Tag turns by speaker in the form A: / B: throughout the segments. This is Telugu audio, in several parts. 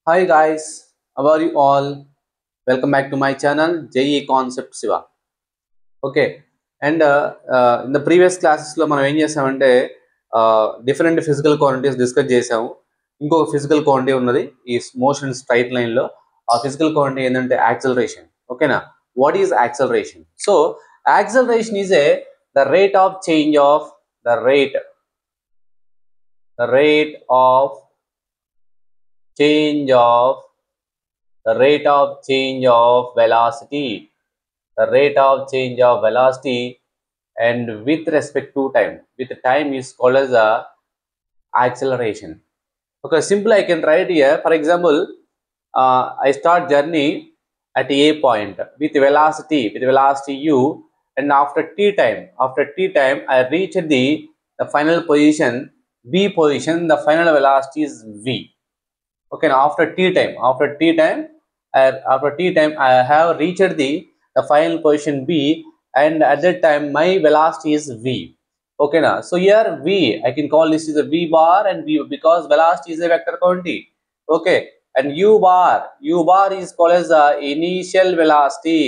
A: Hi guys, how are you all? Welcome back to my channel JE Concept Siva. Okay, and in the previous classes లో మనం ఏం చేసామంటే డిఫరెంట్ ఫిజికల్ క్వాంటిటీస్ డిస్కస్ చేసాము. ఇంకొక ఫిజికల్ క్వాంటిటీ ఉన్నది ఈ మోషన్ స్ట్రైట్ లైన్ లో. ఆ ఫిజికల్ క్వాంటిటీ ఏంటంటే యాక్సలరేషన్. ఓకేనా? What is acceleration? So acceleration is a the rate of change of the rate of change of the rate of change of velocity, the rate of change of velocity and with respect to time, with time is called as a acceleration. Okay, simple I can write here. For example, I start journey at a point with velocity u, and after t time I reach the final position v position. The final velocity is v. Okay, now after t time I have reached the final position b, and at that time my velocity is v. Okay, now so here v I can call this is a v bar and v, because velocity is a vector quantity. Okay, and u bar is called as the initial velocity.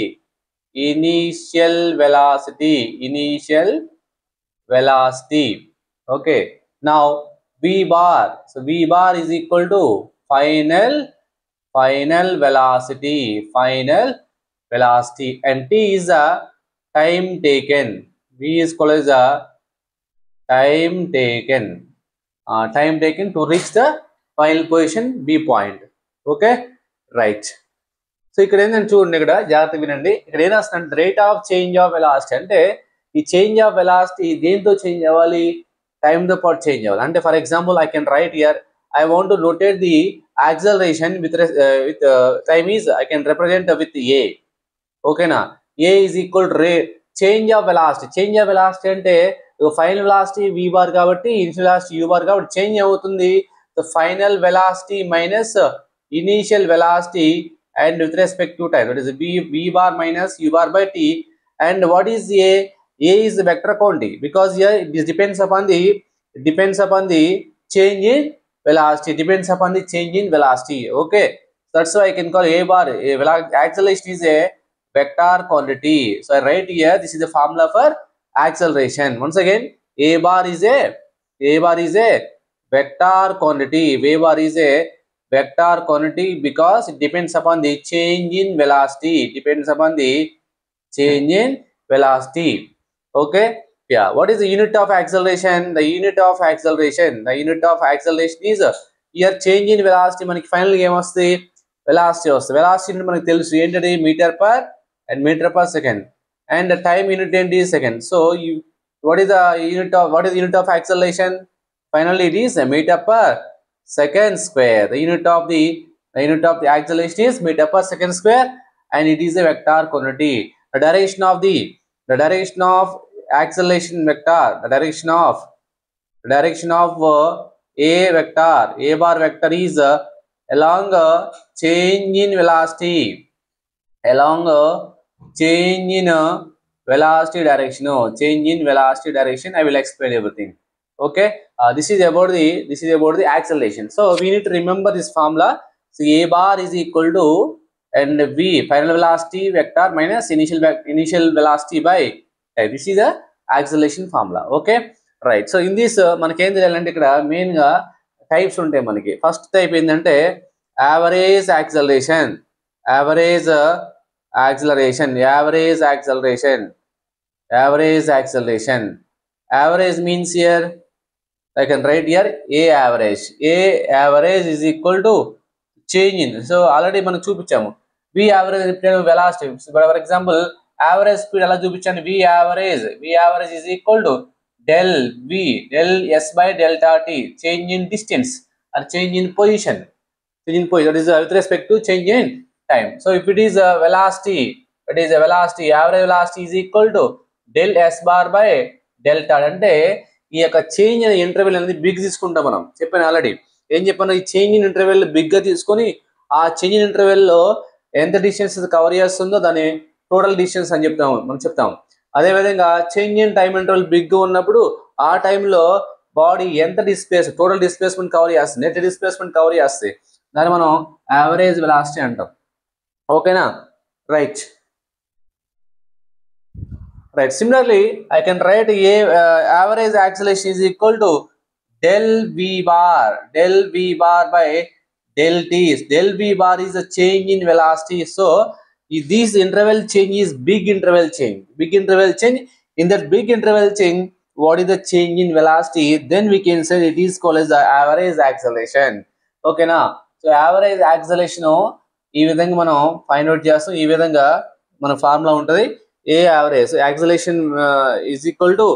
A: Okay, now v bar, so v bar is equal to final velocity, and t is the time taken. V is called as the time taken to reach the final position b point. Okay, right. So ఇక్కడ ఏంటంటే చూడండి, ఇక్కడ జాగ్రత్త వినండి. ఇక్కడ ఏం రాస్తుందంటే rate of change of velocity, అంటే ఈ చేంజ్ ఆఫ్ వెలాసిటీ దేంతో చేంజ్ అవ్వాలి? టైంతో పాటు చేంజ్ అవ్వాలి. అంటే for example I can write here I want to rotate the acceleration with time is I can represent with a. Okay na, a is equal to change of velocity అంటే ఫైనల్ వెలాసిటీ v bar కాబట్టి ఇనిషియల్ వెలాసిటీ u bar కాబట్టి చేంజ్ అవుతుంది. the final velocity minus initial velocity and with respect to time, that is v bar minus u bar by t. And what is a is the vector quantity, because here it depends upon the change in velocity, Okay, that's why I can call a bar acceleration is a vector quantity. So I write here, this is the formula for acceleration. Once again, a bar is a vector quantity. A bar is a vector quantity because it depends upon the change in velocity. Okay, yeah. What is the unit of acceleration? The unit of acceleration is here change in velocity. మనకి ఫైనల్ గా ఏమొస్తుంది? వెలాసిటీ వస్తుంది. వెలాసిటీ అంటే మనకి తెలుసు ఏంటది? Metre per second, and time unit ఏంటి? Second. So what is the unit of acceleration? Finally it is a meter per second square. The unit of the acceleration is meter per second square, and it is a vector quantity. The direction of acceleration vector, the direction of a bar vector is along change in velocity, direction. I will explain everything. Okay, this is about the acceleration. So we need to remember this formula. So a bar is equal to, and v final velocity vector minus initial velocity by time. This is the acceleration formula. Okay, right. So in this మనకి ఏం తెలియాలంటే ఇక్కడ మెయిన్ గా టైప్స్ ఉంటాయి మనకి. ఫస్ట్ టైప్ ఏంటంటే average acceleration. Average means here I can write here a average is equal to change in. So already మనం చూపించాము v average velocity. For example, average speed ఎలా చూపించాను? v average is equal to del s by delta t, change in distance or change in position, that is with respect to change in time. So if it is a velocity, average velocity is equal to del s bar by delta. అంటే ఈ యొక్క చేంజ్ అనే ఇంటర్వెల్ అనేది బిగ్ తీసుకుంటాం. మనం చెప్పాను ఆల్రెడీ. ఏం చెప్పాను? ఈ చేంజ్ ఇన్ ఇంటర్వెల్ బిగ్ గా తీసుకొని ఆ చేంజ్ ఇన్ ఇంటర్వెల్ లో ఎంత డిస్టెన్స్ కవర్ చేస్తుందో దాని టోటల్ డిస్టెన్స్ అని చెప్తాం. అదే విధంగా change in time interval big గా ఉన్నప్పుడు ఆ టైంలో బాడీ ఎంత టోటల్ డిస్ప్లేస్మెంట్ కవర్ చేస్తుంది, నెట్ డిస్ప్లేస్మెంట్ కవర్ చేస్తుంది, దాన్ని మనం యావరేజ్ వెలాసిటీ అంటాం. ఓకేనా? Right. Similarly, I can write average acceleration is equal to del v bar by del t. Del v bar is a change in velocity. So this interval change is big interval change. In that big interval change, what is the change in velocity? Then we can say it is called as the average acceleration. Okay na? So average acceleration ఈ విధంగా మనం ఫైండ్ అవుట్ చేస్తాం. ఈ విధంగా మన ఫార్ములా ఉంటుంది. A average, so acceleration is equal to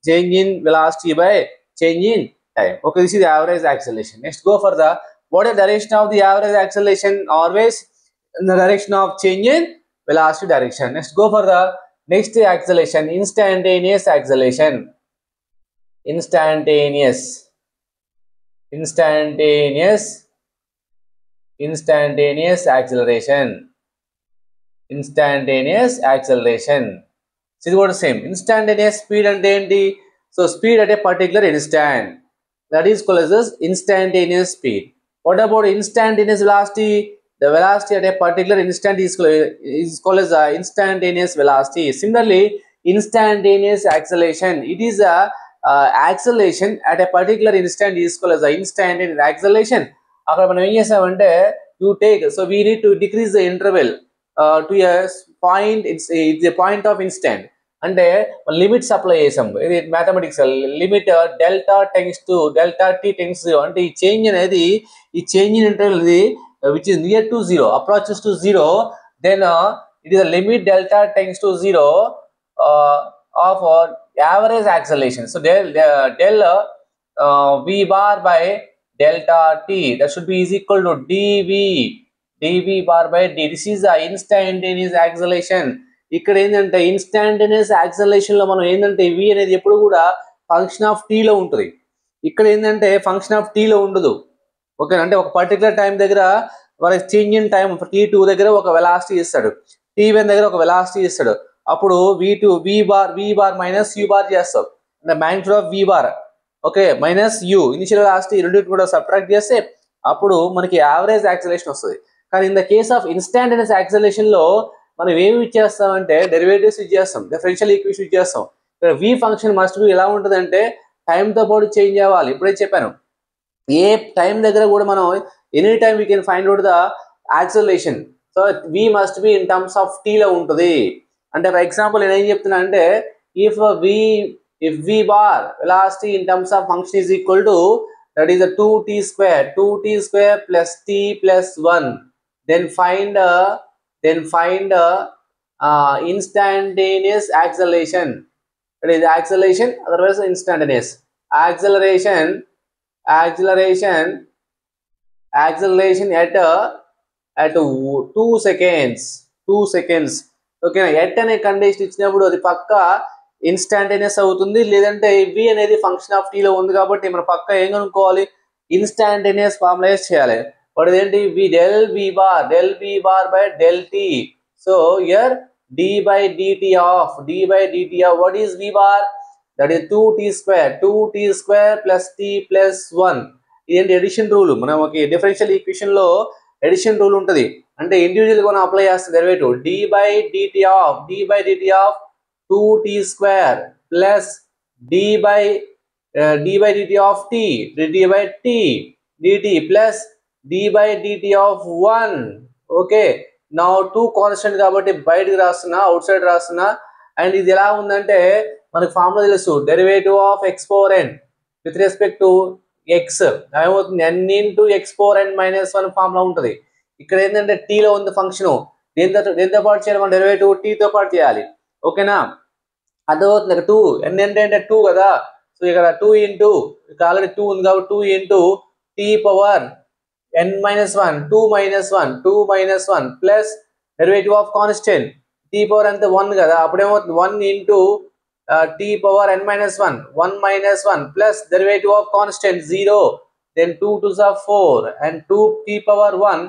A: change in velocity by change in time. Okay, this is the average acceleration. Next, go for the what is the direction of the average acceleration? Always in the direction of change in velocity direction. Next, go for the next acceleration, instantaneous acceleration. Instantaneous acceleration. Instantaneous acceleration. So this is the same. Instantaneous speed and enti. So speed at a particular instant, that is called as instantaneous speed. What about instantaneous velocity? The velocity at a particular instant is called as instantaneous velocity. Similarly, instantaneous acceleration, it is a acceleration at a particular instant is called as instantaneous acceleration. అక్కడ మనం ఏం చేసామంటే you take, so we need to decrease the interval to a point. It's a point of instant. అంటే లిమిట్స్ అప్లై చేసాం. ఇది mathematics limit delta T tends అంటే ఈ చేంజ్ అనేది ఈ చేంజ్ ఇన్ ఇంటర్వల్ ఇది which is near to zero, approaches to zero, then it is limit delta tends to zero of average acceleration. So del v bar by delta t, that should be is equal to dv bar by d. This is the instantaneous acceleration. ఇక్కడ ఏంటంటే ఇన్స్టాంటేనియస్ యాక్సలరేషన్ లో మనం ఏంటంటే v అనేది ఎప్పుడు కూడా ఫంక్షన్ ఆఫ్ t లో ఉంటుంది. ఇక్కడ ఏంటంటే ఫంక్షన్ ఆఫ్ t లో ఉండదు. ఓకే, అంటే ఒక పర్టికులర్ టైం దగ్గర వాళ్ళకి చేంజ్ ఇన్ టైం t2 దగ్గర ఒక వెలాసిటీ ఇస్తాడు, t1 దగ్గర ఒక వెలాసిటీ ఇస్తాడు. అప్పుడు v bar minus u bar చేస్తాం, అంటే magnitude of v bar okay minus u initial velocity రెండు కూడా సబ్ట్రాక్ట్ చేస్తే అప్పుడు మనకి యావరేజ్ యాక్సలరేషన్ వస్తుంది. కానీ in the case of instantaneous acceleration లో మనం ఏమి ఇచ్చేస్తామంటే డెరివేటివ్స్ ఇచ్చేస్తాం, డిఫరెన్షియల్ ఈక్వేషన్ ఇచ్చేస్తాం. ఇక్కడ v ఫంక్షన్ మస్ట్ బి ఎలా ఉంటుంది అంటే టైంతో పాటు చేంజ్ అవ్వాలి. ఇప్పుడే చెప్పాను, ఏ టైం దగ్గర కూడా మనం any time we can find out the acceleration. So v must be in terms of t లో ఉంటుంది. అంటే ఫర్ ఎగ్జాంపుల్ నేను ఏం చెప్తున్నా అంటే if v bar velocity in terms of function is equal to, that is a 2t square plus t plus 1, then find instantaneous acceleration. That is acceleration, otherwise instantaneous acceleration at 2 seconds. Okay, at అనే కండిషన్ ఇచ్చినప్పుడు అది పక్క ఇన్స్టాంటేనియస్ అవుతుంది. లేదంటే v అనేది ఫంక్షన్ ఆఫ్ t లో ఉంది కాబట్టి మనం పక్క ఏం కనుక్కోవాలి, ఇన్స్టాంటేనియస్ ఫార్ములైజ్ చేయాలి. వాట్ ఏంటి del v bar by del t. So here d by dt of what is v bar? That is 2t square plus t plus 1. ఇదేంటి ఎడిషన్ రూల్. మనం ఒక డిఫరెన్షియల్ ఈక్వేషన్ లో ఎడిషన్ రూల్ ఉంటుంది, అంటే ఇండివిజువల్ గా మనం అప్లై చేస్తాం derivative d by dt of 2t square plus d by dt of t dt plus d by dt of 1. Okay, నా 2 కాన్స్టెంట్ కాబట్టి బయటకు రాస్తున్నా, అవుట్ సైడ్ రాస్తున్నా. అండ్ ఇది ఎలా ఉందంటే మనకు ఫార్ములా తెలుసు, derivative of x power n with respect to x ఏమవుతుంది, n into x power n minus 1 formula ఉంటుంది. ఇక్కడ ఏంటంటే t లో ఉంది ఫంక్షన్, దేంతో పాటు చేయాలి, మన డెరివేటివ్ t తో పాటు చేయాలి. ఓకేనా, అర్థమవుతుంది. ఇక్కడ 2 n అంటే 2 కదా, సో ఇక్కడ 2 ఇంటూ ఇక్కడ ఆల్రెడీ 2 ఉంది కాబట్టి 2 into t power n minus 1 2 minus 1 plus derivative of constant t power అంతే 1 కదా, అప్పుడేమవుతుంది 1 into t power n minus 1 minus 1 plus derivative of constant 0, then 2 2s are 4 and 2 t power 1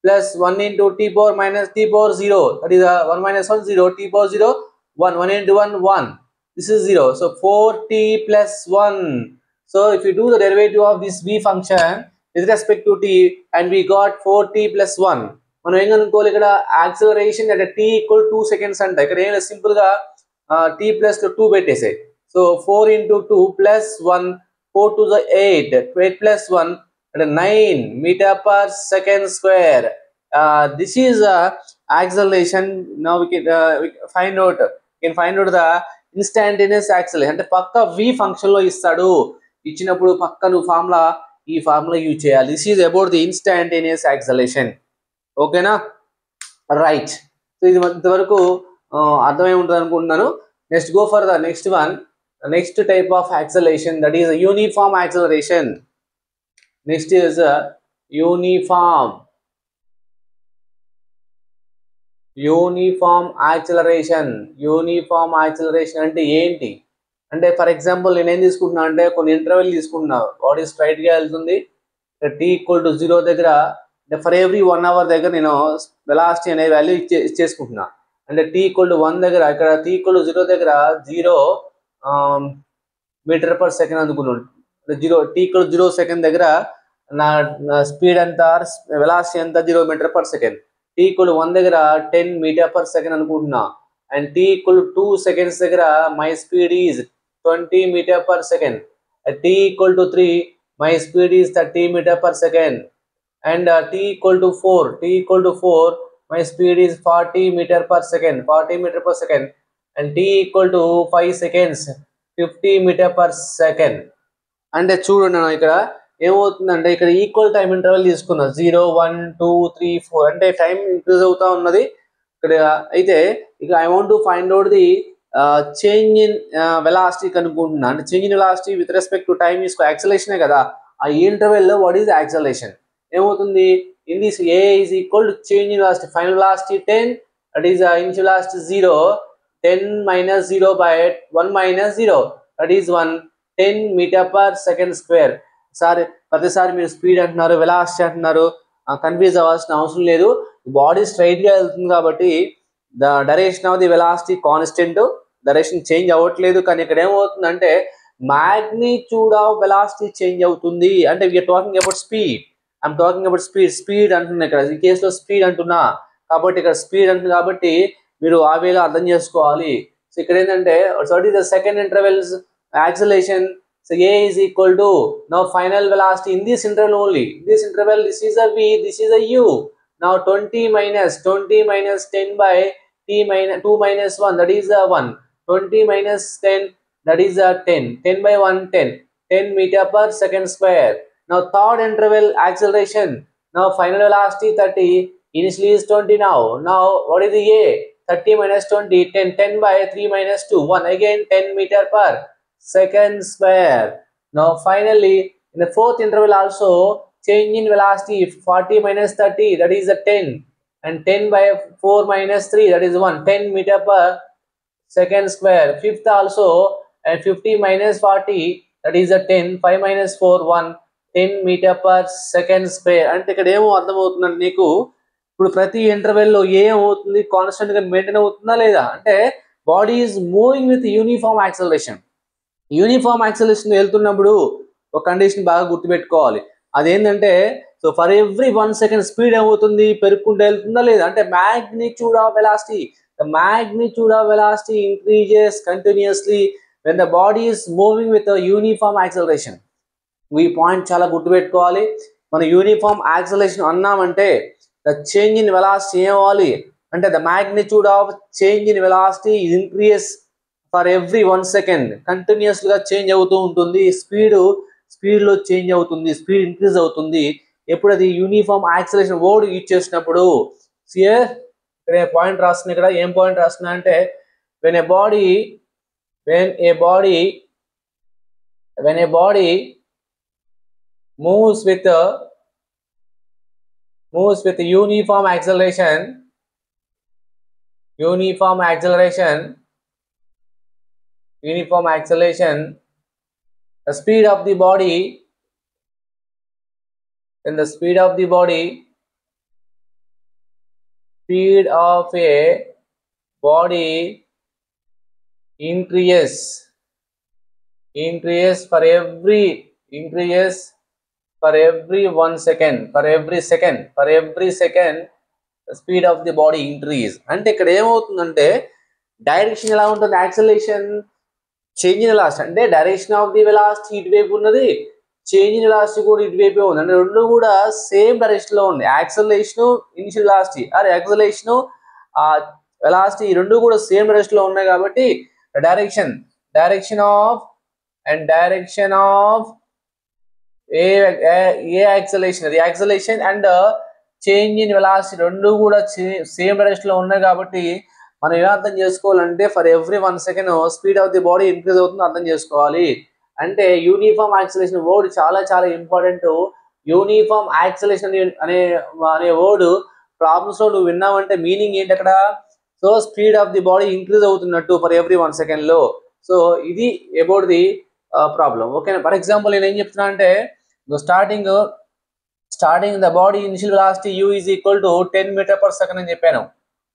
A: plus 1 into t power minus t power 0, that is 1 minus 1 0, t power 0 1 into 1, this is 0, so 4t plus 1. So if you do the derivative of this v function, with respect to t, and we got 4t plus 1. మనం ఏం కనుక్కోవాలి ఇక్కడ acceleration at t equal 2 seconds అంట. ఇక్కడ ఏం లేదు, సింపుల్ గా t plus 2 పెట్టేసాయి. So 4 into 2 plus 1, 4 to the 8, 8 plus 1 at 9 meter per second square. This is acceleration. Now we can find out the instantaneous acceleration. అంటే పక్క v ఫంక్షన్ లో ఇస్తాడు, ఇచ్చినప్పుడు పక్క నువ్వు ఈ ఫార్ములా యూజ్ చేయాలి. This is about the instantaneous acceleration. ఓకేనా, రైట్. సో ఇది ఇంతవరకు అర్థమై ఉంటుంది అనుకుంటున్నాను. Next go for the next one. Next type of acceleration, that is uniform acceleration. Next is uniform acceleration. Uniform acceleration అంటే ఏంటి అంటే, ఫర్ ఎగ్జాంపుల్ నేను ఏం తీసుకుంటున్నా అంటే కొన్ని ఇంటర్వెల్ తీసుకుంటున్నా, బాడీ స్ట్రైట్ గా వెళ్తుంది, t ఈక్వల్ టు 0 దగ్గర ఫర్ ఎవ్రీ 1 hour దగ్గర నేను వెలాసిటీ అనే వాల్యూ ఇచ్చేసుకుంటున్నా. అంటే t ఈక్వల్ టు 1 దగ్గర, ఇక్కడ t ఈక్వల్ టు 0 దగ్గర 0 మీటర్ పర్ సెకండ్ అనుకున్నాను. t ఈక్వల్ టు 0 సెకండ్ దగ్గర నా స్పీడ్ ఎంత, వెలాసిటీ ఎంత, 0 metre per second. t equal to 1 దగ్గర 10 మీటర్ పర్ సెకండ్ అనుకుంటున్నా. And t equal to 2 seconds దగ్గర my speed is 20 meter per second. At t equal to 3, my speed is 30 meter per second. And t equal to 4, my speed is 40 meter per second. And t equal to 5 seconds, 50 meter per second. అంటే చూడండి నేను ఇక్కడ ఏమవుతుందంటే, ఇక్కడ ఈక్వల్ టైం ఇంటర్వెల్ తీసుకున్నా, 0, 1, 2, 3, 4 అంటే టైం ఇంక్రీజ్ అవుతా ఉన్నది ఇక్కడ. అయితే ఇక I want to find out the change in velocity కనుక్కుంటున్నా. అంటే change in velocity with respect to time is యాక్సలేషనే కదా. ఆ ఇంటర్వెల్ లో వాట్ ఈస్ యాక్సలేషన్ ఏమవుతుంది, in this a is equal to change in velocity, final velocity 10, that is initial velocity 0, 10 minus 0 by 1 minus 0, that is 1, 10 meter per second square. ప్రతిసారి మీరు స్పీడ్ అంటున్నారు, వెలాసిటీ అంటున్నారు, కన్ఫ్యూజ్ అవ్వాల్సిన అవసరం లేదు. బాడీ స్ట్రైట్ గా వెళ్తుంది కాబట్టి the direction of the velocity constant, direction change అవ్వట్లేదు. కానీ ఇక్కడ ఏమవుతుందంటే మాగ్నిట్యూడ్ ఆఫ్ వెలాసిటీ చేంజ్ అవుతుంది. అంటే we're talking about speed, I'm talking about speed అంటున్నా ఇక్కడ, ఈ కేసులో స్పీడ్ అంటున్నా కాబట్టి, ఇక్కడ స్పీడ్ అంటుంది కాబట్టి మీరు ఆ వేలో అర్థం చేసుకోవాలి. సో ఇక్కడ ఏంటంటే what is the second intervals acceleration. So a is equal to, now final velocity in this interval only, this interval, this is a v, this is a u. Now 20 minus 10 by t minus 2 minus 1, that is 1. 20 minus 10, that is 10. 10 by 1, 10 meter per second square. Now third interval acceleration. Now final velocity 30, initially is 20 now. Now what is the a? 30 minus 20, 10. 10 by 3 minus 2, 1. Again 10 meter per second square. Now finally in the fourth interval also change in velocity, 40 minus 30, that is a 10, and 10 by 4 minus 3, that is 1, 10 meter per second square. Fifth also, and 50 minus 40, that is a 10, 5 minus 4, 1, 10 meter per second square. అంటే ఇక్కడ ఏమో అర్థమవుతుందంటే నీకు, ఇప్పుడు ప్రతి ఇంటర్వెల్ లో ఏమవుతుంది, కాన్స్టెంట్ గా మెయింటైన్ అవుతుందా లేదా అంటే, body is moving with uniform acceleration. Uniform acceleration వెళ్తున్నప్పుడు ఒక కండిషన్ బాగా గుర్తుపెట్టుకోవాలి, అదేంటంటే, so for every 1 second speed ఏమవుతుంది, పెరుగుకుంటూ వెళ్తుందా లేదా అంటే, magnitude of velocity, the magnitude of velocity increases continuously when the body is moving with a uniform acceleration. ఈ పాయింట్ చాలా గుర్తుపెట్టుకోవాలి. మన యూనిఫామ్ యాక్సలరేషన్ అన్నామంటే ద చేంజ్ ఇన్ వెలాసిటీ ఏమవ్వాలి అంటే, the magnitude of change in velocity is increase for every 1 second, continuous గా చేంజ్ అవుతూ ఉంటుంది. స్పీడ్ లో చేంజ్ అవుతుంది, స్పీడ్ ఇంక్రీజ్ అవుతుంది ఎప్పుడు అది యూనిఫామ్ యాక్సలరేషన్ వర్డ్ యూజ్ చేసినప్పుడు. ఇక్కడ పాయింట్ రాస్తున్నా, ఇక్కడ ఏం పాయింట్ రాస్తున్నా అంటే, when a body moves with uniform acceleration, the speed of the body, then the speed of a body increase for every for every 1 second, for every second the speed of the body increase. అంటే ఇక్కడ ఏమవుతుందంటే డైరెక్షన్ ఎలా ఉంటుంది, యాక్సలరేషన్ చేంజ్ ఇన్ వెలాసిటీ అంటే డైరెక్షన్ ఆఫ్ ది వెలాసిటీ ఇటువైపు ఉన్నది, చేంజ్ ఇన్ వెలాసిటీ కూడా ఇటువైపే ఉంది, అంటే రెండు కూడా సేమ్ డైరెక్షన్ లో ఉంది. Acceleration initial velocity or acceleration velocity రెండు కూడా సేమ్ డైరెక్షన్ లో ఉన్నాయి కాబట్టి direction of a acceleration and change in velocity రెండు కూడా సేమ్ డైరెక్షన్ లో ఉన్నాయి కాబట్టి మనం ఏం అర్థం చేసుకోవాలంటే for every 1 second speed of the body increase అవుతుంది అర్థం చేసుకోవాలి. అంటే యూనిఫామ్ యాక్సలేషన్ వర్డ్ చాలా చాలా ఇంపార్టెంట్. యూనిఫామ్ యాక్సలేషన్ అనే వర్డ్ ప్రాబ్లమ్స్ లో నువ్వు విన్నావంటే మీనింగ్ ఏంటి అక్కడ, so speed of the body increase అవుతున్నట్టు ఫర్ ఎవ్రీ 1 సెకండ్ లో. సో ఇది అబౌట్ ది ప్రాబ్లం. ఓకేనా. ఫర్ ఎగ్జాంపుల్ నేను ఏం చెప్తున్నా అంటే starting the body initial velocity u is equal to 10 meter per second అని చెప్పాను,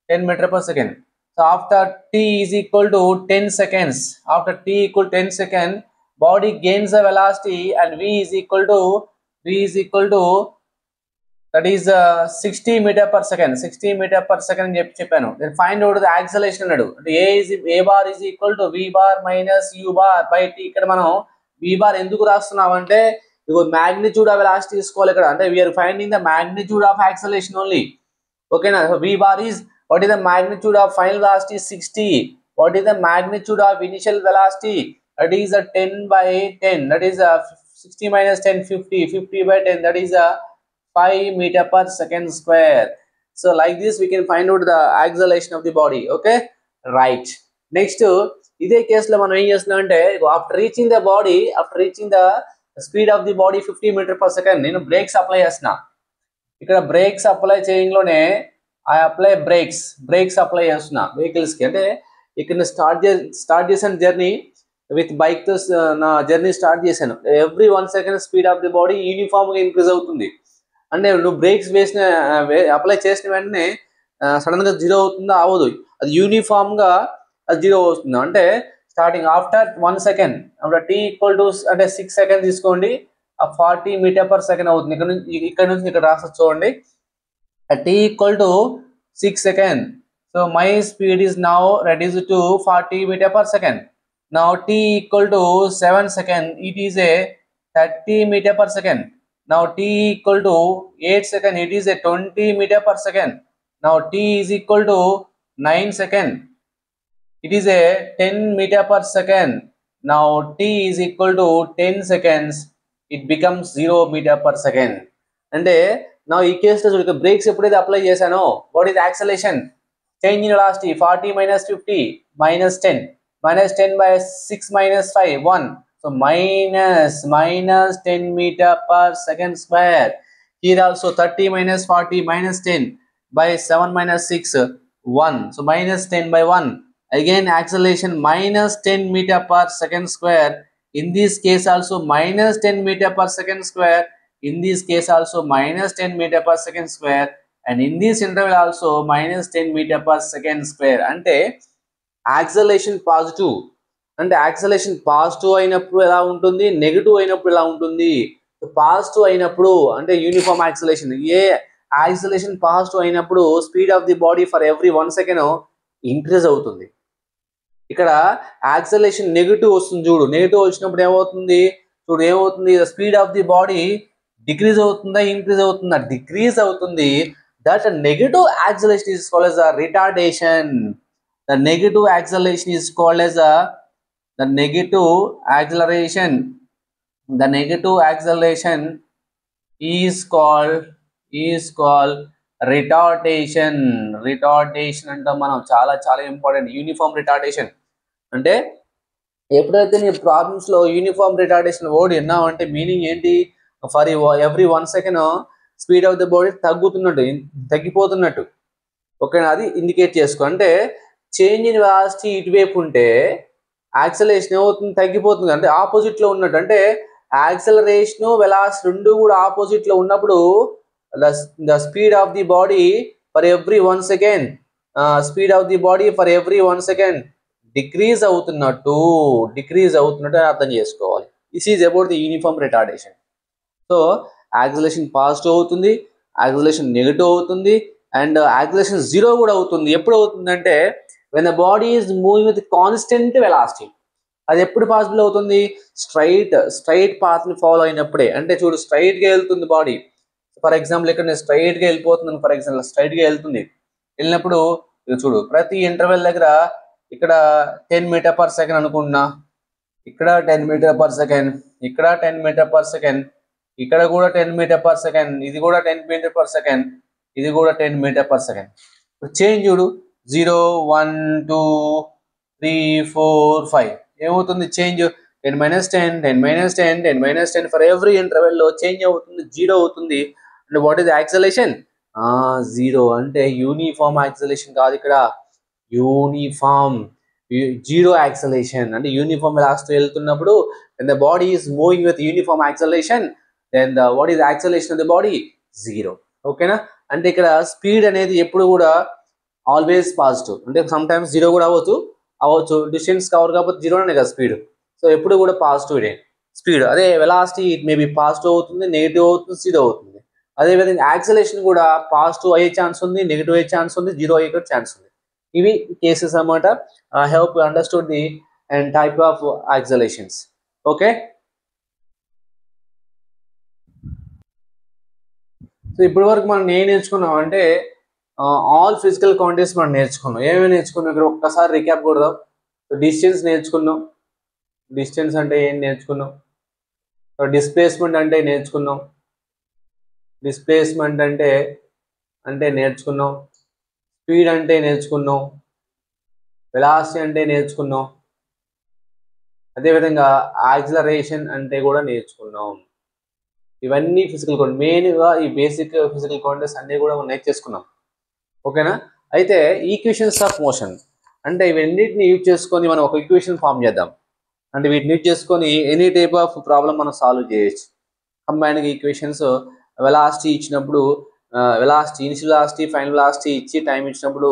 A: 10 meter per second. So after t is equal to 10 seconds, after t equal 10 second body gains the velocity and v is equal to that is 60 meter per second, 60 meter per second అని చెప్పాను. then find out the acceleration అన్నాడు. అంటే a bar is equal to v bar minus u bar by t. ఇక్కడ మనం v bar ఎందుకు రాస్తున్నాం అంటే ఇగో magnitude of velocity తీసుకోవాలి ఇక్కడ, అంటే we are finding the magnitude of acceleration only. ఓకేనా. so v bar is what is the magnitude of final velocity 60, what is the magnitude of initial velocity, that is a 10 by 10, that is a 60 minus 10 50 by 10, that is a 5 meter per second square. So like this we can find out the acceleration of the body. Okay, right. Next ఇదే కేసులో మనం ఏం చేస్తున్నాం అంటే after reaching the speed of the body 50 metre per second నేను బ్రేక్స్ అప్లై చేస్తున్నా. ఇక్కడ బ్రేక్స్ అప్లై చేయంలోనే ఐ అప్లై బ్రేక్స్ అప్లై చేస్తున్నా వెహికల్స్ కి. అంటే ఇక్కడ స్టార్ట్ చేశాను జర్నీ విత్ బైక్ తో నా జర్నీ స్టార్ట్ చేశాను. Every 1 second speed of the body uniform గా ఇంక్రీజ్ అవుతుంది. అంటే నువ్వు బ్రేక్స్ అప్లై చేసిన వెంటనే సడన్ గా జీరో అవుతుందా, అవ్వదు, అది యూనిఫామ్ గా అది జీరో అవుతుంది. అంటే starting after 1 second after t equal to అంటే 6 సెకండ్ తీసుకోండి, ఆ 40 మీటర్ పర్ సెకండ్ అవుతుంది. ఇక్కడ నుంచి ఇక్కడ రాసొచ్చు చూడండి. t equal to 6 second, so my speed is now reduce to 40 meter per second. Now t equal to 7 second, it is a 30 meter per second. Now t equal to 8 second, it is a 20 meter per second. Now t is equal to 9 second, it is a 10 meter per second. Now t is equal to 10 seconds, it becomes 0 meter per second. అంటే నా ఈ కేసులో చూడక బ్రేక్స్ ఎప్పుడైతే అప్లై చేశానో what is acceleration change in velocity 40 minus 50 minus 10 by 6 minus 5 1. So minus 10 meter per second square. Here also 30 minus 40 minus 10 by 7 minus 6 1. So minus 10 by 1. Again acceleration minus 10 meter per second square. In this case also minus 10 meter per second square. In this case also minus 10 meter per second square. And in this interval also minus 10 meter per second square. Ante acceleration positive. అంటే యాక్సలేషన్ పాజిటివ్ అయినప్పుడు ఎలా ఉంటుంది, నెగిటివ్ అయినప్పుడు ఎలా ఉంటుంది. పాజిటివ్ అయినప్పుడు అంటే యూనిఫామ్ యాక్సలేషన్, ఏ యాక్సలేషన్ పాజిటివ్ అయినప్పుడు speed of the body for every 1 second increase అవుతుంది. ఇక్కడ యాక్సలేషన్ నెగిటివ్ వస్తుంది చూడు, నెగిటివ్ వచ్చినప్పుడు ఏమవుతుంది speed of the body decrease అవుతుందా ఇంక్రీజ్ అవుతుందా, డిక్రీజ్ అవుతుంది. That negative acceleration is called as a retardation. The negative acceleration is called as a retardation అంటాం మనం. చాలా చాలా ఇంపార్టెంట్ యూనిఫామ్ రిటార్డేషన్. అంటే ఎప్పుడైతే నీ ప్రాబ్లమ్స్ లో యూనిఫామ్ రిటార్డేషన్ వర్డ్ విన్నావు అంటే మీనింగ్ ఏంటి, for every 1 second speed of the body తగ్గిపోతున్నట్టు. ఓకేనా, అది ఇండికేట్ చేసుకో. అంటే చేంజ్ ఇన్ వెలాసిటీ ఇటువైపు ఉంటే యాక్సలేషన్ ఏమవుతుంది, తగ్గిపోతుంది. అంటే ఆపోజిట్ లో ఉన్నట్టు. అంటే యాక్సలరేషన్ వెలాసిటీ రెండు కూడా ఆపోజిట్ లో ఉన్నప్పుడు the speed of the body for every 1 second decrease అవుతున్నట్టు అర్థం చేసుకోవాలి. This is about the uniform retardation. So acceleration positive అవుతుంది, యాక్సిలరేషన్ నెగిటివ్ అవుతుంది, అండ్ యాక్సిలరేషన్ జీరో కూడా అవుతుంది. ఎప్పుడు అవుతుందంటే when the body is moving with constant velocity. అది ఎప్పుడు పాసిబుల్ అవుతుంది? స్ట్రైట్ పాత్ని ఫాలో అయినప్పుడే. అంటే చూడు, స్ట్రైట్గా వెళ్తుంది బాడీ. ఫర్ ఎగ్జాంపుల్ ఇక్కడ నేను స్ట్రైట్గా వెళ్ళిపోతున్నాను, ఫర్ ఎగ్జాంపుల్ స్ట్రైట్గా వెళ్తుంది. వెళ్ళినప్పుడు చూడు, ప్రతి ఇంటర్వెల్ దగ్గర ఇక్కడ 10 మీటర్ పర్ సెకండ్ అనుకుంటున్నా, ఇక్కడ 10 మీటర్ పర్ సెకండ్, ఇక్కడ 10 మీటర్ పర్ సెకండ్, ఇక్కడ కూడా 10 మీటర్ పర్ సెకండ్, ఇది కూడా 10 మీటర్ పర్ సెకండ్, ఇది కూడా 10 మీటర్ పర్ సెకండ్. ఇప్పుడు చేంజ్ చూడు, 0 1 2 3 4 5 ఏమవుతుంది చేంజ్? 10 - 10 10 - 10 10 - 10 ఫర్ ఎవ్రీ ఇంటర్వెల్ లో చేంజ్ అవుతుంది, జీరో అవుతుంది. And what is acceleration? Zero. అంటే యూనిఫామ్ యాక్సిలరేషన్ కాదు ఇక్కడ, యూనిఫామ్ జీరో యాక్సిలరేషన్. అంటే యూనిఫామ్ వెలాసిటీ వెళ్తున్నప్పుడు when the body is moving with uniform acceleration, then the what is acceleration of the body? Zero. ఓకేనా? అంటే ఇక్కడ స్పీడ్ అనేది ఎప్పుడు కూడా ఆల్వేస్ పాజిటివ్. అంటే సమ్ టైమ్స్ జీరో కూడా అవ్వచ్చు, డిస్టెన్స్ కవర్ కాకపోతే జీరోనే కదా స్పీడ్. సో ఎప్పుడు కూడా పాజిటివ్ స్పీడ్. అదే velocity it may be positive అవుతుంది, నెగిటివ్ అవుతుంది, జీరో అవుతుంది. అదేవిధంగా యాక్సిలరేషన్ కూడా పాజిటివ్ అయ్యే ఛాన్స్ ఉంది, నెగిటివ్ అయ్యే ఛాన్స్ ఉంది, జీరో అయ్యే ఛాన్స్ ఉంది. ఇవి కేసెస్ అన్నమాట. I hope you understood the and type of accelerations. Okay, so ఇప్పటి వరకు మనం ఏం నేర్చుకున్నాం అంటే ఆల్ ఫిజికల్ క్వాంటిటీస్ మనం నేర్చుకున్నాం. ఏమేమి నేర్చుకున్నాం ఇక్కడ ఒక్కసారి రీక్యాప్ కొడదాం. డిస్టెన్స్ నేర్చుకున్నాం, డిస్టెన్స్ అంటే ఏం నేర్చుకున్నాం. డిస్ప్లేస్మెంట్ అంటే నేర్చుకున్నాం, డిస్ప్లేస్మెంట్ అంటే నేర్చుకున్నాం. స్పీడ్ అంటే నేర్చుకున్నాం, వెలాసిటీ అంటే నేర్చుకున్నాం. అదేవిధంగా యాక్సిలరేషన్ అంటే కూడా నేర్చుకున్నాం. ఇవన్నీ ఫిజికల్ క్వాంటిటీ, మెయిన్గా ఈ బేసిక్ ఫిజికల్ క్వాంటిటీస్ అన్నీ కూడా మనం నేర్చేసుకున్నాం. ఓకేనా? అయితే ఈక్వేషన్స్ ఆఫ్ మోషన్ అంటే ఇవన్నిటిని యూజ్ చేసుకొని మనం ఒక ఈక్వేషన్ ఫామ్ చేద్దాం. అంటే వీటిని యూజ్ చేసుకొని ఎనీ టైప్ ఆఫ్ ప్రాబ్లం మనం సాల్వ్ చేయొచ్చు. కంబైన్డ్ ఈక్వేషన్స్, వెలాసిటీ ఇచ్చినప్పుడు velocity, initial velocity, final velocity ఇచ్చి టైం ఇచ్చినప్పుడు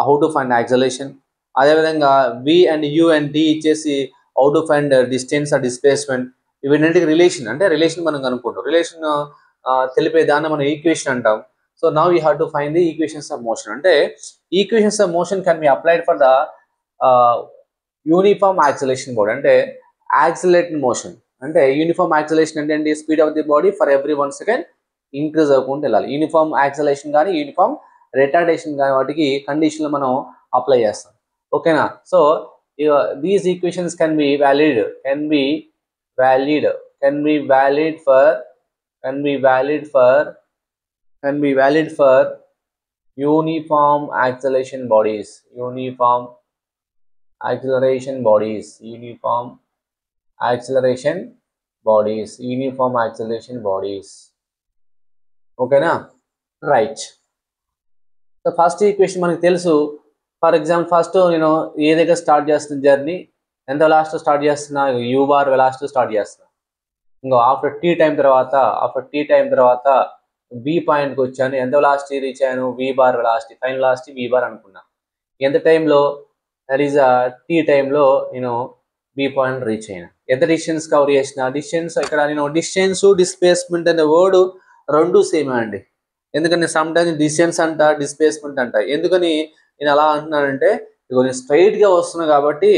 A: హౌ టు ఫైండ్ యాక్సిలరేషన్. అదేవిధంగా V and U and D ఇచ్చేసి how to find distance or displacement. ఇవన్నింటికి రిలేషన్, అంటే రిలేషన్ మనం కనుక్కుంటాం. రిలేషన్ తెలిపే దాన్ని మనం ఈక్వేషన్ అంటాం. So now you have to find the equations of motion. అంటే equations of motion can be applied for the uniform acceleration body. అంటే యాక్సిలరేటెడ్ మోషన్ అంటే యూనిఫామ్ యాక్సిలరేషన్ అంటే ఏంటి? Speed of the body for every 1 second increase అవ్వకుండా వెళ్ళాలి. యూనిఫామ్ యాక్సిలరేషన్ కానీ యూనిఫామ్ రిటార్డేషన్ కానీ వాటికి కండిషన్లు మనం అప్లై చేస్తాం. ఓకేనా? So these equations can be valid for uniform acceleration bodies, uniform acceleration bodies. ఓకేనా? రైట్. సో ఫస్ట్ ఈక్వేషన్ మనకు తెలుసు. ఫర్ ఎగ్జాంపుల్ ఫస్ట్ నేను ఏ దగ్గర స్టార్ట్ చేస్తున్న జర్నీ, ఎంత వెలాసిటీ స్టార్ట్ చేస్తున్నా, యూ బార్ వెలాసిటీ స్టార్ట్ చేస్తున్నా. ఇంకో ఆఫ్టర్ టీ టైం తర్వాత బి పాయింట్కి వచ్చాను, ఎంత వెలాసిటీ రీచ్ అయ్యాను, వి bar velocity, final velocity V bar అనుకున్నా. ఎంత టైంలో, దట్ ఈస్ టీ టైంలో నేను బి పాయింట్ రీచ్ అయినా. ఎంత డిస్టెన్స్ కవర్ చేసిన, డిస్టెన్స్ ఇక్కడ నేను డిస్టెన్స్ డిస్ప్లేస్మెంట్ అనే వర్డ్ రెండు సేమే అండి. ఎందుకంటే సమ్ టైమ్స్ డిస్టెన్స్ అంట, డిస్ప్లేస్మెంట్ అంట. ఎందుకని నేను అలా అంటున్నానంటే కొంచెం స్ట్రైట్గా వస్తున్నా కాబట్టి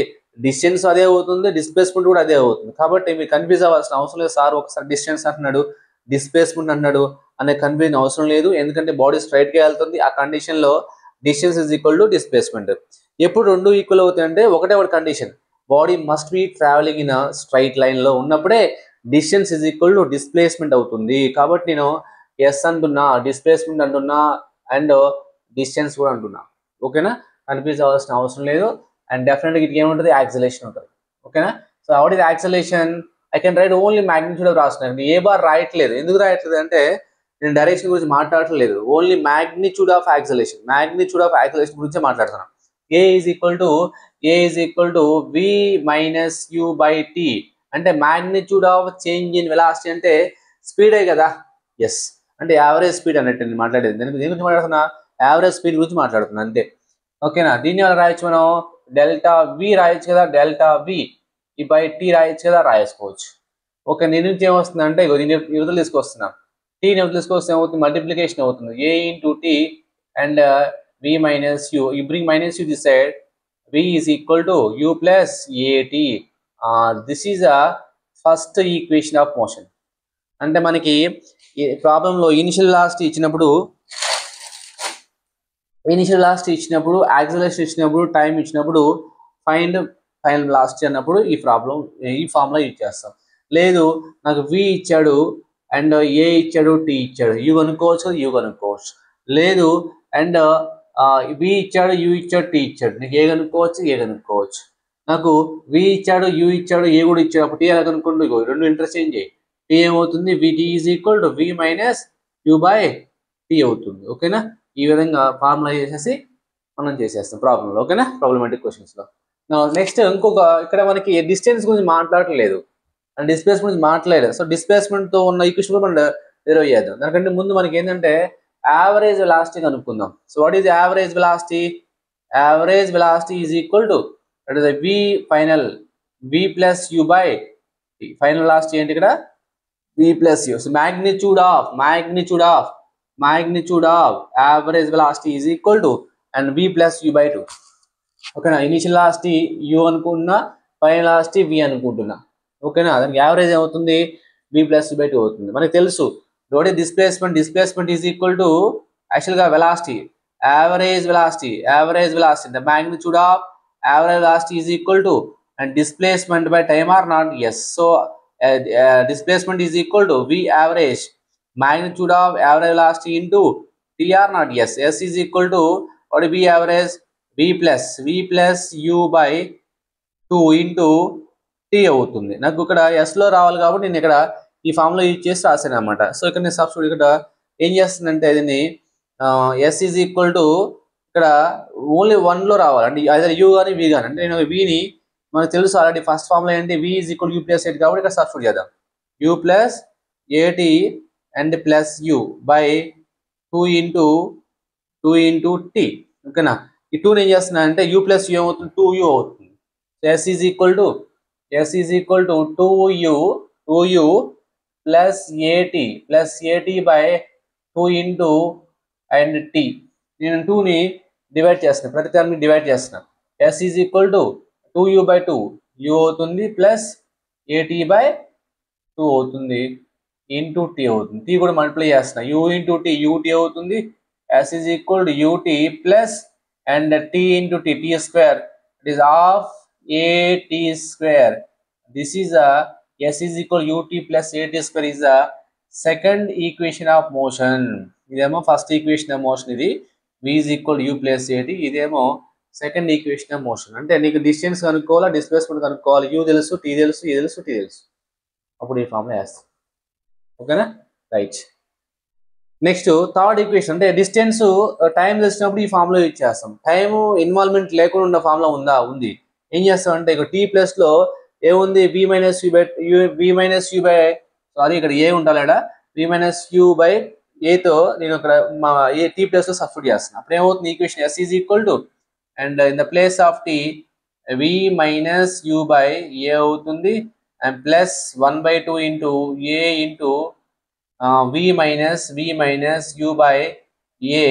A: డిస్టెన్స్ అదే అవుతుంది, డిస్ప్లేస్మెంట్ కూడా అదే అవుతుంది. కాబట్టి మీరు కన్ఫ్యూజ్ అవ్వాల్సిన అవసరం లేదు. సార్ ఒకసారి డిస్టెన్స్ అంటున్నాడు, డిస్ప్లేస్మెంట్ అన్నాడు అనే కన్ఫ్యూజన్ అవసరం లేదు. ఎందుకంటే బాడీ స్ట్రైట్గా వెళ్తుంది. ఆ కండిషన్లో distance is equal to displacement. ఎప్పుడు రెండు ఈక్వల్ అవుతాయి అంటే ఒకటే condition, body must be travelling in straight లైన్లో ఉన్నప్పుడే distance is equal to displacement అవుతుంది. కాబట్టి నేను ఎస్ అంటున్నా, డిస్ప్లేస్మెంట్ అంటున్నా, అండ్ డిస్టెన్స్ కూడా అంటున్నా. ఓకేనా? కన్ఫ్యూజ్ అవ్వాల్సిన అవసరం లేదు. అండ్ డెఫినెట్గా ఇది ఏముంటుంది? యాక్సిలరేషన్ ఉంటుంది. ఓకేనా? So what is acceleration? I can right only magnitude of రాస్తున్నాను. ఏ బార్ రాయట్లేదు. ఎందుకు రాయట్లేదు అంటే నేను డైరెక్షన్ గురించి మాట్లాడట్లేదు. ఓన్లీ మ్యాగ్నిట్యూడ్ ఆఫ్ యాక్సిలరేషన్ గురించి మాట్లాడుతున్నాను. A is equal to V minus U by T. అంటే magnitude of change in velocity అంటే స్పీడే కదా. ఎస్, అంటే యావరేజ్ స్పీడ్ అన్నట్టు నేను మాట్లాడేది. దేని గురించి మాట్లాడుతున్నా? యావరేజ్ స్పీడ్ గురించి మాట్లాడుతున్నా అంతే. ఓకేనా? దీన్ని ఎలా రాయొచ్చు మనం? డెల్టా వి రాయొచ్చు కదా, డెల్టా వి ఈ బై టీ రాయొచ్చు కదా, రాయేసుకోవచ్చు. ఓకే, దీని నుంచి ఏమొస్తుంది అంటే దీన్ని యువతలు తీసుకొస్తున్నాం. టీని తీసుకొస్తే ఏమవుతుంది, మల్టిప్లికేషన్ అవుతుంది. a into t and v minus u. You bring minus u this side. v is equal to u plus at. This is a first equation of motion. అంటే మనకి ఈ ప్రాబ్లంలో ఇనిషియల్ లాస్ట్ ఇచ్చినప్పుడు యాక్సిలరేషన్ ఇచ్చినప్పుడు టైం ఇచ్చినప్పుడు ఫైండ్ ఫైనల్ లాస్ట్ అన్నప్పుడు ఈ ఫార్ములా యూజ్ చేస్తాం. లేదు నాకు v ఇచ్చాడు అండ్ a ఇచ్చాడు t ఇచ్చాడు, u కనుక్కోవచ్చు, u కనుక్కోవచ్చు. లేదు అండ్ v ఇచ్చాడు, u ఇచ్చాడు, t ఇచ్చాడు, నీకు ఏ కనుక్కోవచ్చు, ఏ కనుక్కోవచ్చు. నాకు v ఇచ్చాడు, u ఇచ్చాడు, ఏ కూడా ఇచ్చాడు, అప్పుడు t ఎలా కనుక్కుంటూ రెండు ఇంటర్చేంజ్ చేయి. t ఏమవుతుంది, vt is equal to v minus u by t అవుతుంది. ఓకేనా, ఈ విధంగా ఫార్ములా చేసేసి మనం చేసేస్తాం ప్రాబ్లంలో. ఓకేనా, ప్రాబ్లమాటిక్ క్వశ్చన్స్లో. నెక్స్ట్ ఇంకొక ఇక్కడ మనకి డిస్టెన్స్ గురించి మాట్లాడలేదు, డిస్ప్లేస్మెంట్ గురించి మాట్లాడలేదు. సో డిస్ప్లేస్మెంట్తో ఉన్న ఈక్వేషన్ మనం డెరైవ్ చేద్దాం. దానికంటే ముందు మనకి ఏంటంటే యావరేజ్ వెలాసిటీ కనుక్కుందాం. So what is average velocity? Average velocity is equal to that is v final v plus u by t. Final velocity ఏంటి ఇక్కడ? v plus u. So magnitude of average velocity is equal to and v plus u by 2. ఓకేనా, ఇనిషియల్ వెలాసిటీ u అనుకుంటున్నా, ఫైనల్ వెలాసిటీ v అనుకుంటున్నా. ఓకేనా, దానికి యావరేజ్ ఏమవుతుంది, v plus u by 2 అవుతుంది. మనకి తెలుసు రోడ్ డిస్ప్లేస్మెంట్ ఈజ్ ఈక్వల్ టు యాక్చువల్గా velocity, average velocity the magnitude of average velocity is equal to and displacement by time or not? Yes. So displacement is equal to v average magnitude of average velocity into t or not? Yes. S is equal to what is v average? v plus u by 2 into t అవుతుంది. నాకు ఇక్కడ s లో రావాలి కాబట్టి నేను ఇక్కడ ఈ ఫార్ములా యూజ్ చేసి రాసాను అనమాట. సో ఇక్కడ నేను సబ్స్టిట్యూట్ ఇక్కడ ఏం చేస్తుందంటే దీన్ని s is equal to ఇక్కడ ఓన్లీ 1 లో రావాలి, అంటే అదే u కానీ v కానీ. అంటే నేను vని మనకు తెలుసు ఆల్రెడీ ఫస్ట్ ఫార్ములా ఏంటి, v is equal to u plus at కాబట్టి ఇక్కడ సబ్స్టిట్యూట్ చేద్దాం. u plus at and plus u by 2 into t. ఓకేనా, ఈ 2 ఏం చేస్తున్నా అంటే u plus u అవుతుంది, 2u అవుతుంది. s is equal to 2u plus at by 2 into and t. నేను 2ని డివైడ్ చేస్తున్నా, ప్రతి టర్మ్ని డివైడ్ చేస్తున్నా. s is equal to 2u by 2 u అవుతుంది ప్లస్ at by 2 అవుతుంది ఇంటూ t అవుతుంది. t కూడా మల్టిప్లై చేస్తున్నా, u ఇంటూ t ut అవుతుంది. s is equal to ut plus and t into t square, it is half at square. This is a s is equal to ut plus at square is a second equation of motion. ఇదేమో ఫస్ట్ ఈక్వేషన్ ఆఫ్ మోషన్, ఇది v is equal to u plus at. ఇదేమో సెకండ్ ఈక్వేషన్ ఆఫ్ మోషన్. అంటే నీకు డిస్టెన్స్ కనుక్కోవాలా, డిస్ప్లేస్మెంట్ కనుక్కోవాలి, u తెలుసు, t తెలుసు, e తెలుసు, t తెలుసు, అప్పుడు ఈ ఫార్ములా వేస్తాం. ఓకేనా, రైట్. నెక్స్ట్ థర్డ్ ఈక్వేషన్, అంటే డిస్టెన్స్ టైం తెలిసినప్పుడు ఈ ఫార్ములా యూజ్ చేస్తాం. టైం ఇన్వాల్వ్మెంట్ లేకుండా ఉన్న ఫార్ములా ఉంది. ఏం చేస్తాం అంటే ఇక్కడ t ప్లస్ లో ఏముంది, v minus u by sorry ఇక్కడ ఏ ఉండాలి, v మైనస్ u బై ఏతో నేను ఇక్కడ మా ఏ t ప్లస్ లో సబ్స్టిట్యూట్ చేస్తాను. అప్పుడు ఏమవుతుంది, equation s is equal to and in the place of t v minus u by a అవుతుంది and plus 1/2 into a into v minus u by a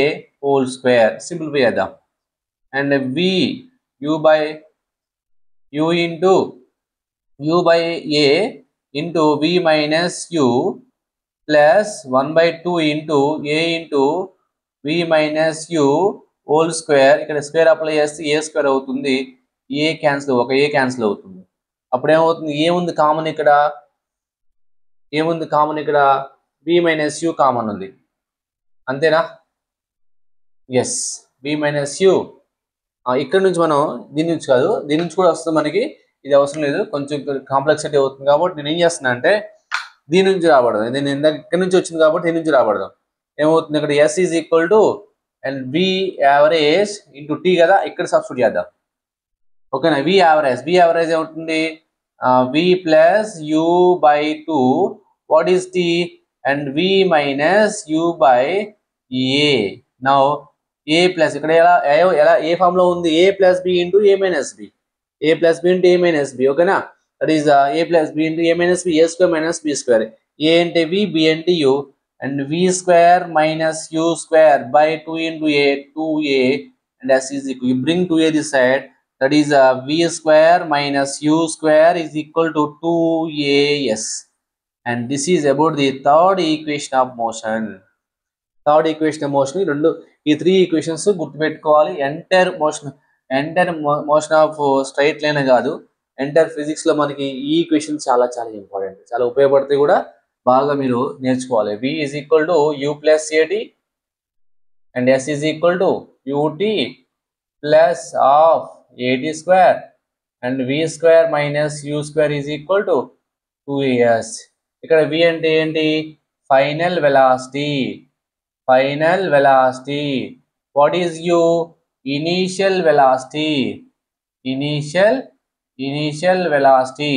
A: whole square. Simplify చేద్దాం. And v u into u by a into v minus u plus 1/2 into a into v minus u whole square. ఇక్కడ స్క్వేర్ అప్లై చేస్తే ఏ స్క్వేర్ అవుతుంది, ఏ క్యాన్సిల్, ఒక ఏ క్యాన్సిల్ అవుతుంది. అప్పుడు ఏమవుతుంది, ఏముంది కామన్ ఇక్కడ, v మైనస్ u కామన్ ఉంది, అంతేనా? Yes, v minus u. ఇక్కడ నుంచి మనం దీని నుంచి కాదు, దీని నుంచి కూడా వస్తుంది మనకి, ఇది అవసరం లేదు, కొంచెం కాంప్లెక్సిటీ అవుతుంది కాబట్టి నేను ఏం చేస్తున్నా అంటే దీని నుంచి రాబడదాం. నేను ఇందాక ఇక్కడ నుంచి వచ్చింది కాబట్టి దీని నుంచి రాబడదాం. ఏమవుతుంది ఇక్కడ s is equal to and v average into t కదా, ఇక్కడ సబ్స్టిట్యూట్ చేద్దాం. ఓకేనా, v యావరేజ్ ఏమవుతుంది, v plus u by 2 what is t and v minus u by A. Now A plus ఇక్కడ ఎలా ఏ ఫామ్ లో ఉంది, a plus b into A minus b, ఓకేనా. That is a plus b into A minus b, a square minus b square. a అంటే v, b అంటే u, and v square minus u square by 2 into a 2a, and s is equal, you bring 2a this side, that is v square minus u square is equal to 2as, and this is about the third equation of motion. Third equation motion రెండు, ఈ 3 ఈక్వేషన్స్ గుర్తుపెట్టుకోవాలి. Entire motion of straight line కాదు, ఎంటైర్ ఫిజిక్స్ లో మనకి ఈ ఈక్వేషన్ చాలా చాలా ఇంపార్టెంట్, చాలా ఉపయోగపడతాయి కూడా, బాగా మీరు నేర్చుకోవాలి. v is equal to u plus at and s is equal to ut plus of at square and v square minus u square is equal to 2as. ఇక్కడ v అంటే ఏంటి? Final velocity. Final velocity. What is u? Initial velocity. Initial velocity.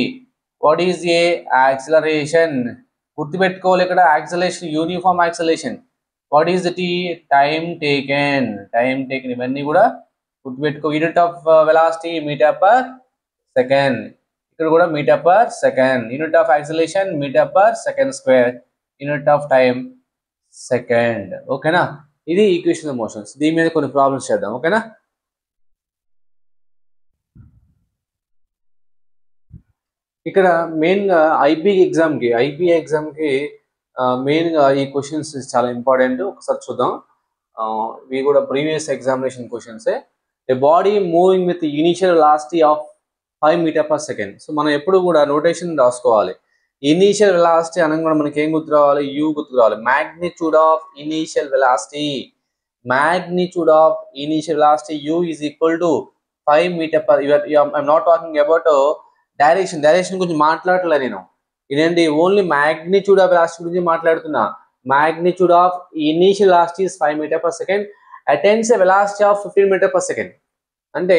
A: What is a? Acceleration. గుర్తుపెట్టుకోవాలి ఇక్కడ acceleration, uniform acceleration. What is the t? Time taken. ఇవన్నీ కూడా గుర్తుపెట్టుకో. Unit of velocity meter per second, ఇక్కడ కూడా meter per second. Unit of acceleration meter per second square. Unit of time second. ఓకేనా? ఇది ఈక్వేషన్ ఆఫ్ మోషన్స్. దీని మీద కొన్ని ప్రాబ్లమ్స్ చేద్దాం. ఓకేనా? ఇక్కడ మెయిన్ గా ఐపీ ఎగ్జామ్ కి మెయిన్ గా ఈ క్వశ్చన్స్ చాలా ఇంపార్టెంట్. ఒకసారి చూద్దాం. ఇవి కూడా previous examination questions. A body moving with initial velocity of 5 meter per second. So మనం ఎప్పుడు కూడా నోటేషన్ రాసుకోవాలి. ఇనీషియల్ వెలాసిటీ అనగా మనకి ఏం గుర్తు రావాలి? యూ గుర్తు రావాలి. Magnitude of initial velocity u is equal to 5 meter per. I'm not talking about direction గురించి మాట్లాడలేదు నేను. ఇదేంటి? ఓన్లీ మ్యాగ్నిట్యూడ్ ఆఫ్ వెలాసిటీ గురించి మాట్లాడుతున్నా. Magnitude of initial velocity is 5 meter per second, attains a velocity of 15 meter per second. అంటే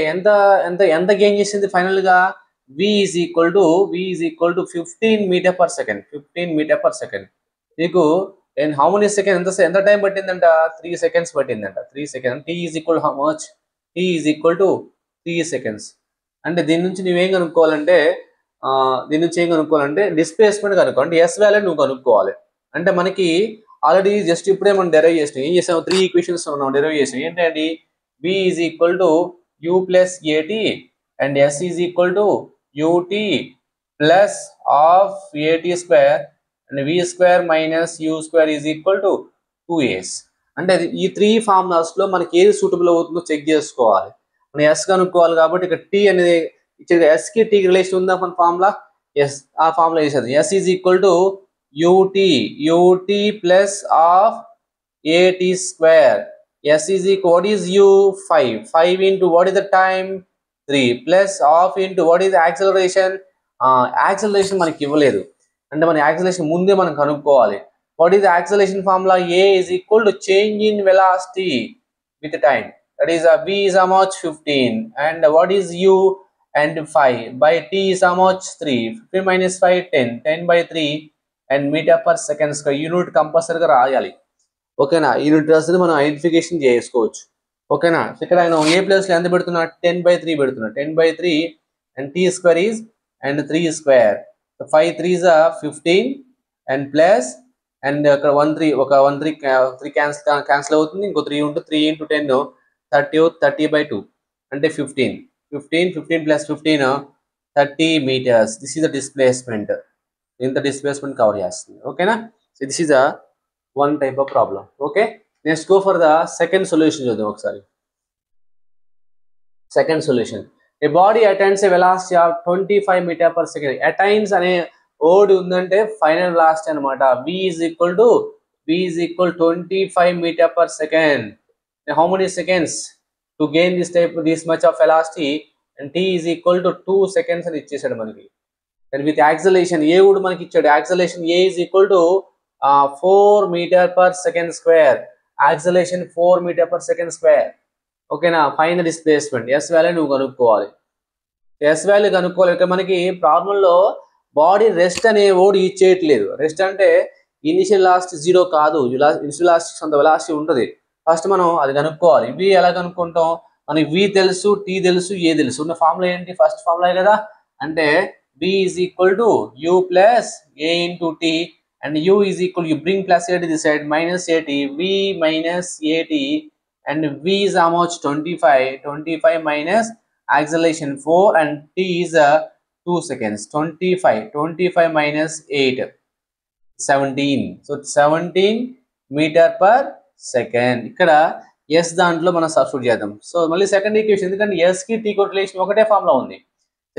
A: ఎంత గెయిన్ చేసింది ఫైనల్ గా? v is equal to 15 meter per second. నీకు how many seconds, ఎంత time పట్టిందంట? 3 seconds పట్టిందంట. 3 seconds. t is equal to how much? t is equal to 3 seconds. అంటే దీని నుంచి నువ్వేం కనుక్కోవాలంటే డిస్ప్లేస్మెంట్ కనుక్కో. అంటే s వాల్యూ నువ్వు కనుక్కోవాలి. అంటే మనకి ఆల్రెడీ జస్ట్ ఇప్పుడే మనం డెరైవ్ చేసినాం. ఏం చేసాం? 3 ఈక్వేషన్స్ మనం డెరైవ్ చేసాం. ఏంటంటే v is equal to u plus at and s is equal to ut plus of at square and v square minus u square is equal to 2as. అంటే ఈ 3 ఫార్ములాస్ లో మనకి ఏది సూటబుల్ అవుతుందో చెక్ చేసుకోవాలి. మనం s కనుక్కోవాలి కాబట్టి ఇక్కడ t అనేది ఇచ్చేది, s కి t కి రిలేషన్ ఉందా మన ఫార్ములా? ఎస్, ఆ ఫార్ములా వేసేది. s is equal to ut plus of at square. s is equal, what is u? 5 into what is the time? 3 plus of into what is the acceleration? Acceleration మనకి ఇవ్వలేదు, అంటే మన యాక్సిలరేషన్ ముందే మనం కనుక్కోవాలి. What is the acceleration formula? A is equal to change in velocity with time. That is v is how much? 15. And what is u? And 5 by t is how much? 3. 15 minus 5 10 by 3 and meter per second square. Unit కంపల్సరీగా రాయాలి. ఓకేనా? యూనిట్ రాస్తే మనం ఐడెంటిఫికేషన్ చేసుకోవచ్చు. ఓకేనా? ఇక్కడ ఆయన ఏ ప్లేస్ లో ఎంత పెడుతున్నా? 10/3 పెడుతున్నా. 10/3 and t square is and 3 square. So 5 3s are 15 and plus and అక్కడ 3 క్యాన్సిల్ అవుతుంది. ఇంకో 3 ఉంటే 3 into 10 30/2 అంటే 15 plus 15 30 meters. This is the displacement. ఇంత డిస్ప్లేస్మెంట్ కవర్ చేస్తుంది. ఓకేనా? So this is one type of problem. Okay, let's go for the second solution. చూద్దాం ఒకసారి. Second solution. A body attains a velocity of 25 meter per second. Attains అనే వర్డ్ ఉందంటే ఫైనల్ వెలాసిటీ అన్నమాట. v is equal to 25 meter per second. Now, how many seconds to gain this much of velocity? And t is equal to 2 seconds అని ఇచ్చేసాడు మనకి. And with acceleration a would మనకి ఇచ్చాడు. Acceleration a is equal to 4 meter per second square. Acceleration 4 meter per second square. ఓకేనా? ఫైనల్ డిస్ప్లేస్మెంట్ s వాల్యూ నువ్వు కనుక్కోవాలి. s వాల్యూ కనుక్కోవాలి. ఇక్కడ మనకి ప్రాబ్లం లో బాడీ రెస్ట్ అనే వర్డ్ ఇచ్చేయట్లేదు. రెస్ట్ అంటే ఇనిషియల్ వెలాసిటీ 0 కాదు, ఇనిషియల్ వెలాసిటీ కొంత వెలాసిటీ ఉంటుంది. ఫస్ట్ మనం అది కనుక్కోవాలి. v ఎలా కనుక్కుంటాం? మనకి v తెలుసు, t తెలుసు, a తెలుసు. ఉన్న ఫార్ములా ఏంటి? ఫస్ట్ ఫార్ములా కదా. అంటే v is equal to u plus a into t and u is equal, you bring plus 80 this side, minus 80, v minus 80, and v is how much? 25 minus acceleration 4, and t is 2 seconds. 25 minus 8, 17. So 17 meter per second. ఇక్కడ s దాంట్లో మనం సబ్స్టిట్యూట్ చేద్దాం. సో మళ్ళీ సెకండ్ ఈక్వేషన్, ఎందుకంటే s కి t కి రిలేషన్ ఒకటే ఫామ్ లో ఉంది.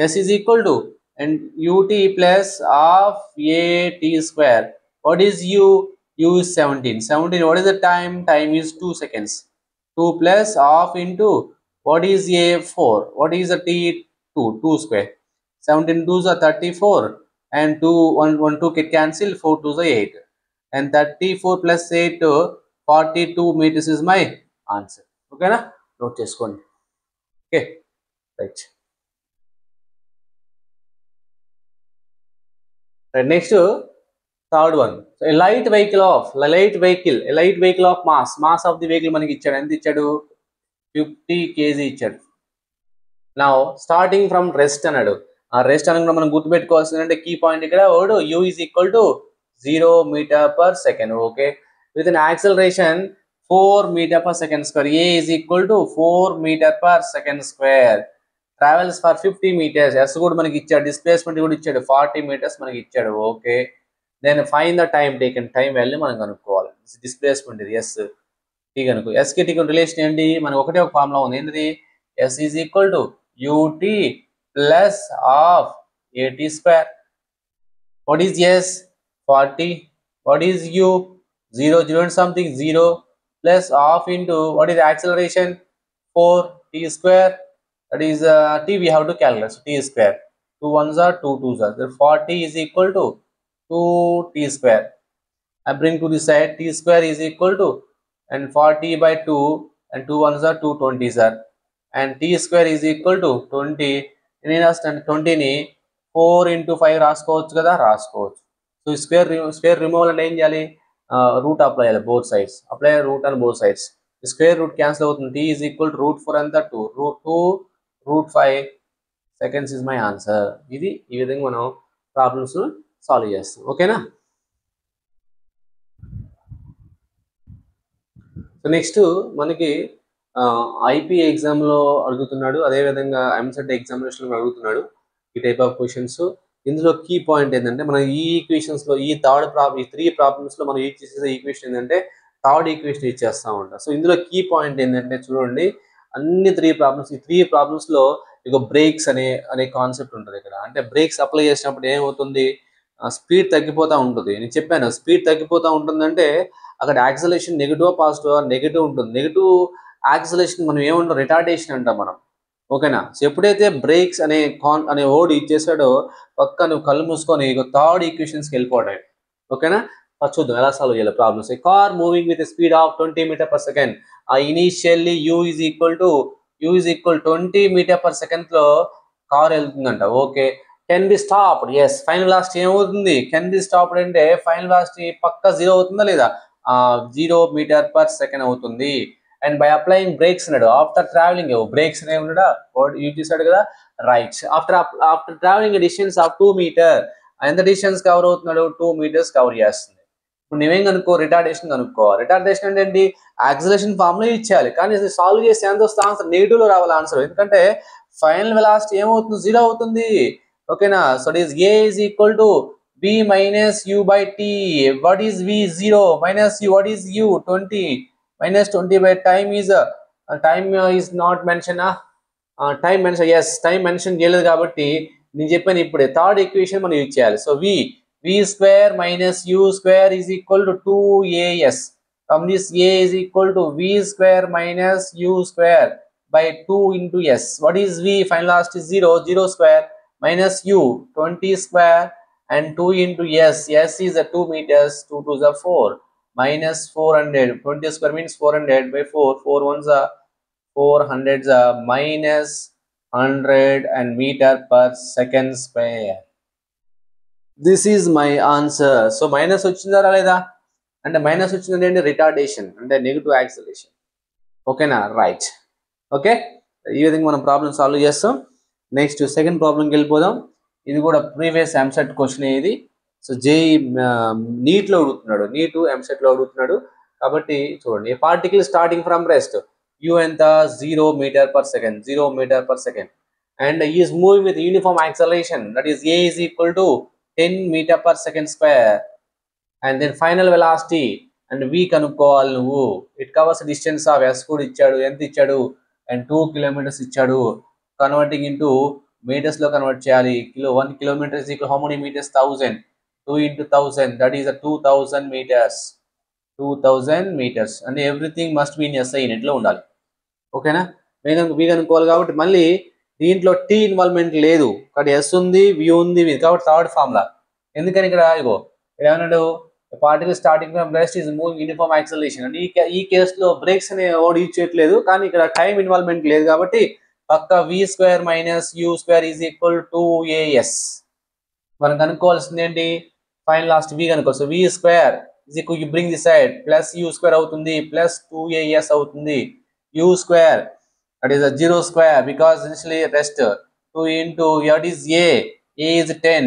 A: s is equal to and ut plus of a t square. What is u? U is 17. What is the time? Time is 2 seconds. 2 plus half into what is a? 4. What is the t? 2 square. 17 2s are 34, and 2 get cancel. 4 2s are 8, and 34 plus 8 42 meters is my answer. Okay na? Note cheskondi. Okay, right. Right, next third one. So a light vehicle of mass of the vehicle మనకి ఇచ్చాడు. ఎంత ఇచ్చాడు? 50 kg ఇచ్చాడు. Now starting from rest అన్నాడు. ఆ రెస్ట్ అనగా మనం గుర్తుపెట్టుకోవాల్సింది అంటే కీ పాయింట్ ఇక్కడ ఓడు u is equal to 0 meter per second. Okay, with an acceleration 4 meter per second square. A is equal to 4 meter per second square. Travels for 50 meters. S కూడా మనకి ఇచ్చాడు. డిస్ప్లేస్మెంట్ కూడా ఇచ్చాడు. 40 meters మనకి ఇచ్చాడు. Okay, then find the time taken. Time value మనం కనుక్కోవాలి. డిస్ప్లేస్మెంట్ ఇది S t కనుక్కో. S కి t కి రిలేషన్ ఏంటి? మనకి ఒకటే ఒక ఫార్ములా ఉంది. ఏంటిది? S is equal to ut plus of at square. What is S? 40. What is u? 0 and something 0 plus half into what is acceleration? 4 t square. That is t we have to calculate. So t square. 2 1s are 2 2s are. Therefore 40 is equal to 2 t square. I bring to this side. T square is equal to, and 40 by 2, and 2 1s are 2 20s are, and t square is equal to 20. నేను రాస్తాను 20ని 4 into 5 రాసుకోవచ్చు కదా, రాసుకోవచ్చు. సో స్క్వేర్ రిమూవల్ అంటే ఏం చేయాలి? రూట్ అప్లై చేయాలి both sides. Apply root and both sides. Square root cancel అవుతుంది. t is equal to √4 అంతా 2, √5 seconds is my answer. ఇది ఈ విధంగా మనం ప్రాబ్లమ్స్ సాల్వ్ చేస్తాం. ఓకేనా? సో నెక్స్ట్ మనకి ఐపీ ఎగ్జామ్లో అడుగుతున్నాడు, అదేవిధంగా ఎంసెట్ ఎగ్జామినేషన్లో అడుగుతున్నాడు ఈ టైప్ ఆఫ్ క్వశ్చన్స్. ఇందులో కీ పాయింట్ ఏంటంటే మనం ఈ ఈక్వేషన్స్లో ఈ ఈ 3 ప్రాబ్లమ్స్లో మనం యూజ్ చేసే ఈక్వేషన్ ఏంటంటే థర్డ్ ఈక్వేషన్ ఇచ్చేస్తూ ఉంటాం. సో ఇందులో కీ పాయింట్ ఏంటంటే చూడండి, అన్ని 3 ప్రాబ్లమ్స్, ఈ 3 ప్రాబ్లమ్స్లో ఇక బ్రేక్స్ అనే కాన్సెప్ట్ ఉంటుంది ఇక్కడ. అంటే బ్రేక్స్ అప్లై చేసినప్పుడు ఏమవుతుంది? స్పీడ్ తగ్గిపోతూ ఉంటుంది. నేను చెప్పాను స్పీడ్ తగ్గిపోతూ ఉంటుందంటే అక్కడ యాక్సలేషన్ నెగిటివ్ పాజిటివ్ నెగిటివ్ ఉంటుంది. నెగిటివ్ యాక్సలేషన్ మనం ఏమంటాం? రిటార్డేషన్ అంటాం మనం. ఓకేనా? సో ఎప్పుడైతే బ్రేక్స్ అనే వర్డ్ ఇచ్చేసాడో పక్క నువ్వు కళ్ళు మూసుకొని థర్డ్ ఈక్వేషన్స్కి వెళ్ళిపోవడం. ఓకేనా? ఫస్ట్ చూద్దాం ఎలా సాల్వ్ చేయాలి problems. A car moving with speed of 20 meter per second. Initially u is equal to 20 meter per second లో కార్ వెళ్తుందంట. Okay, can be stopped. Yes, final velocity ఏమవుతుంది? కెన్ బి స్టాప్డ్ అంటే ఫైనల్ వెలాసిటీ పక్క 0 అవుతుందా లేదా? 0 meter per second అవుతుంది. అండ్ బై అప్లయింగ్ బ్రేక్స్ అన్నాడు. ఆఫ్టర్ ట్రావెలింగ్ బ్రేక్స్ అనేవి ఉన్నాడా యూజ్ చేశాడు కదా, right. After travelling distance of 2 meter, ఎంత డిస్టెన్స్ కవర్ అవుతున్నాడు? 2 meters కవర్ చేస్తుంది. ఇప్పుడు నువ్వేం కనుక్కో? రిటార్డేషన్ కనుక్కోవాలి. రిటార్డేషన్ అంటే ఏంటి? యాక్సిలరేషన్ ఫార్ములా ఇచ్చేయాలి, కానీ సాల్వ్ చేస్తే ఎంత వస్తుంది ఆన్సర్? నెగిటివ్ లో రావాలి ఆన్సర్. ఎందుకంటే ఫైనల్ వెలాసిటీ ఏమవుతుంది? 0 అవుతుంది. ఓకేనా? So it is a is equal to b minus u by t. What is v? 0 minus u. What is u? 20 minus 20 by time is not mentioned. Time mention, yes, time mention చేయలేదు కాబట్టి నేను చెప్పాను ఇప్పుడే థర్డ్ ఈక్వేషన్ మనం యూజ్ చేయాలి. So v square minus u square is equal to 2as. From this a is equal to v square minus u square by 2 into s. What is v? Final last is 0 square minus u 20 square and 2 into s. S is 2 meters, 2 2s are 4, minus 400. 20 square means 400 by 4, 4 1s are 400s are minus 100 and meter per second square. This is my answer. So minus వచ్చిందా రాలేదా? అంటే మైనస్ వచ్చిందంటే ఏంటి? రిటార్డేషన్ అంటే నెగిటివ్ యాక్సిలరేషన్. ఓకేనా? రైట్. ఓకే, ఈ విధంగా మనం ప్రాబ్లమ్ సాల్వ్ చేస్తాం. నెక్స్ట్ సెకండ్ ప్రాబ్లంకి వెళ్ళిపోదాం. ఇది కూడా ప్రీవియస్ ఎంసెట్ క్వశ్చన్. ఇది సో జేఈ నీట్లో అడుగుతున్నాడు, నీట్ ఎంసెట్లో అడుగుతున్నాడు కాబట్టి చూడండి. A particle starting from rest u ఎంత 0 metre per second, 0 metre per second and is moving with uniform acceleration that is a is equal to 10 metre per second square and then final velocity and v కనుక్కోవాలి నువ్వు. It covers distance of s కూడా ఇచ్చాడు, ఎంత ఇచ్చాడు అండ్ 2 కిలోమీటర్స్ ఇచ్చాడు. కన్వర్టింగ్ ఇంటూ meters లో కన్వర్ట్ చేయాలి. 1 kilometer is equal how many meters? 1000. 2 into 1000 that is a 2000 meters. 2000 meters and everything must be in SI unit లో ఉండాలి. ఓకేనా? వి కనుక్కోవాలి కాబట్టి మళ్ళీ దీంట్లో టీ ఇన్వాల్వ్మెంట్ లేదు కాబట్టి ఎస్ ఉంది, వి ఉంది, కాబట్టి థర్డ్ ఫార్ములా. ఎందుకని ఇక్కడ ఇగో ఏమన్నాడు, particle starting from rest is moving uniform acceleration అని. ఈ కేసులో బ్రేక్స్ అనే వర్డ్ యూజ్ చేయట్లేదు కానీ ఇక్కడ టైం ఇన్వాల్వ్మెంట్ లేదు కాబట్టి పక్క v square minus u square is equal to AS. మనం కనుక్కోవాల్సింది ఏంటి, ఫైనల్ లాస్ట్ వి కనుక్కో. So v square is equal u bring the side plus u square అవుతుంది ప్లస్ 2AS అవుతుంది. U square that is 0 square because initially rest 2 into what is A is 10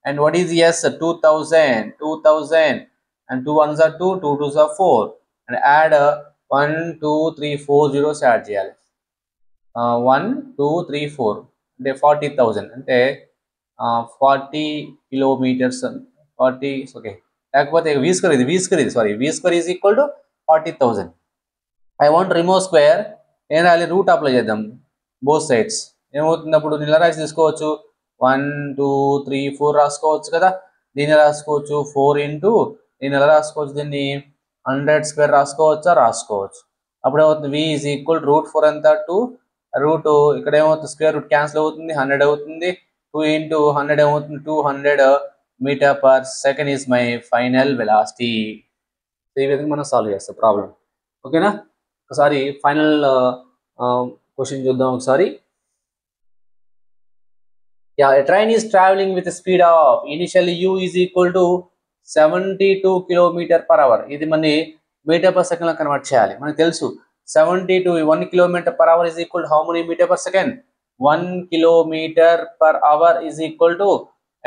A: and what is S 2000 and 2 ones are 2, 2 twos are 4 and add 1 2 3 4 zeros add చేయాలి. 1 2 3 4 అంటే 40,000 అంటే 40 కిలోమీటర్స్ 40 ఓకే. లేకపోతే వి స్క్వేర్ ఇది sorry v square is equal to 40,000. I want remove square ఏం రాయాలి, రూట్ అప్లై చేద్దాం బోత్ సైడ్స్. ఏమవుతుంది అప్పుడు నిలరాసి తీసుకోవచ్చు 1 2 3 4 రాసుకోవచ్చు కదా. దీన్ని రాసుకోవచ్చు 4 into దీన్ని ఎలా రాసుకోవచ్చు, దీన్ని 100 స్క్వేర్ రాసుకోవచ్చు. అప్పుడు ఏమవుతుంది వి ఈజ్ ఈక్వల్ రూట్ 4 అంతా 2 రూట్ ఇక్కడ ఏమవుతుంది స్క్వేర్ రూట్ క్యాన్సిల్ అవుతుంది 100 అవుతుంది. 2 into 100 ఏమవుతుంది 200 meter per second is my final velocity. ఈ విధంగా మనం సాల్వ్ చేస్తాం ప్రాబ్లం. ఓకేనా? ఒకసారి ఫైనల్ క్వశ్చన్ చూద్దాం ఒకసారి. Yeah, a train is traveling with a speed of initially u is equal to 72 km/h. ఇది మన మీటర్ పర్ సెకండ్ లో కన్వర్ట్ చేయాలి. మనకు తెలుసు 72 1 km/h is equal to how many meter per second? 1 km/h is equal to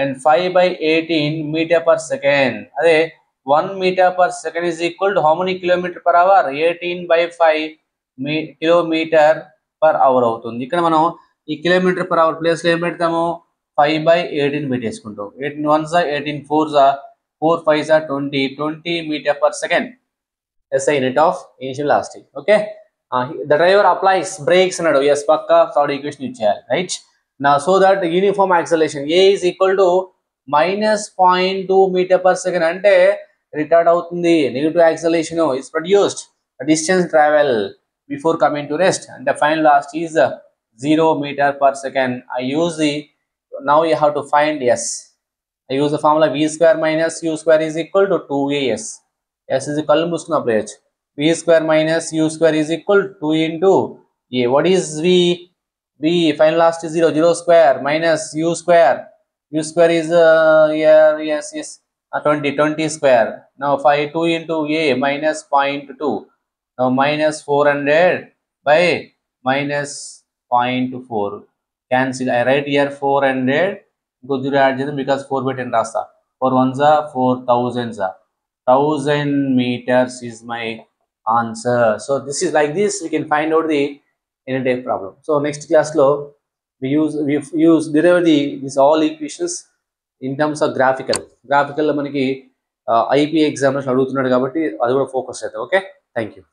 A: and 5/18 meter per second. అదే 1 meter per second is equal to how many km/h? 18/5 km/h అవుతుంది. ఇక్కడ మనం ఈ km/h ప్లేస్ లో ఏం పెడతాము 5/18 పెట్టేసుకుంటాం. 18 1s 18 4s 4 5s 20 meter per second SI unit of initial velocity. Okay, the driver applies brakes అన్నాడు. yes పక్కా థర్డ్ ఈక్వేషన్ ఇచ్చేయాలి right. now so that the uniform acceleration A is equal to -0.2 meter per second అంటే రిటార్డ్ అవుతుంది. Negative acceleration is produced. the distance travel before coming to rest and the final velocity is 0 meter per second. I use the now you have to find S. I use the formula v square minus u square is equal to 2as. S is equal to v square minus u square is equal to 2 into a. What is v? V final last is 0 square minus u square. U square is here yes 20 square. Now 2 into a minus 0.2. Now minus 400 by minus 0.4. Cancel. I write here 400. Go to add because 4/10 rasta. 4 ones are 4,000s. 1000 meters is my answer. So this is like this. We can find out the any type problem. So next class lo we derive these all equations in terms of graphical. Graphical lo maniki IP examination adugutunnadu kabatti adi kuda focus cheyadam. Okay, thank you.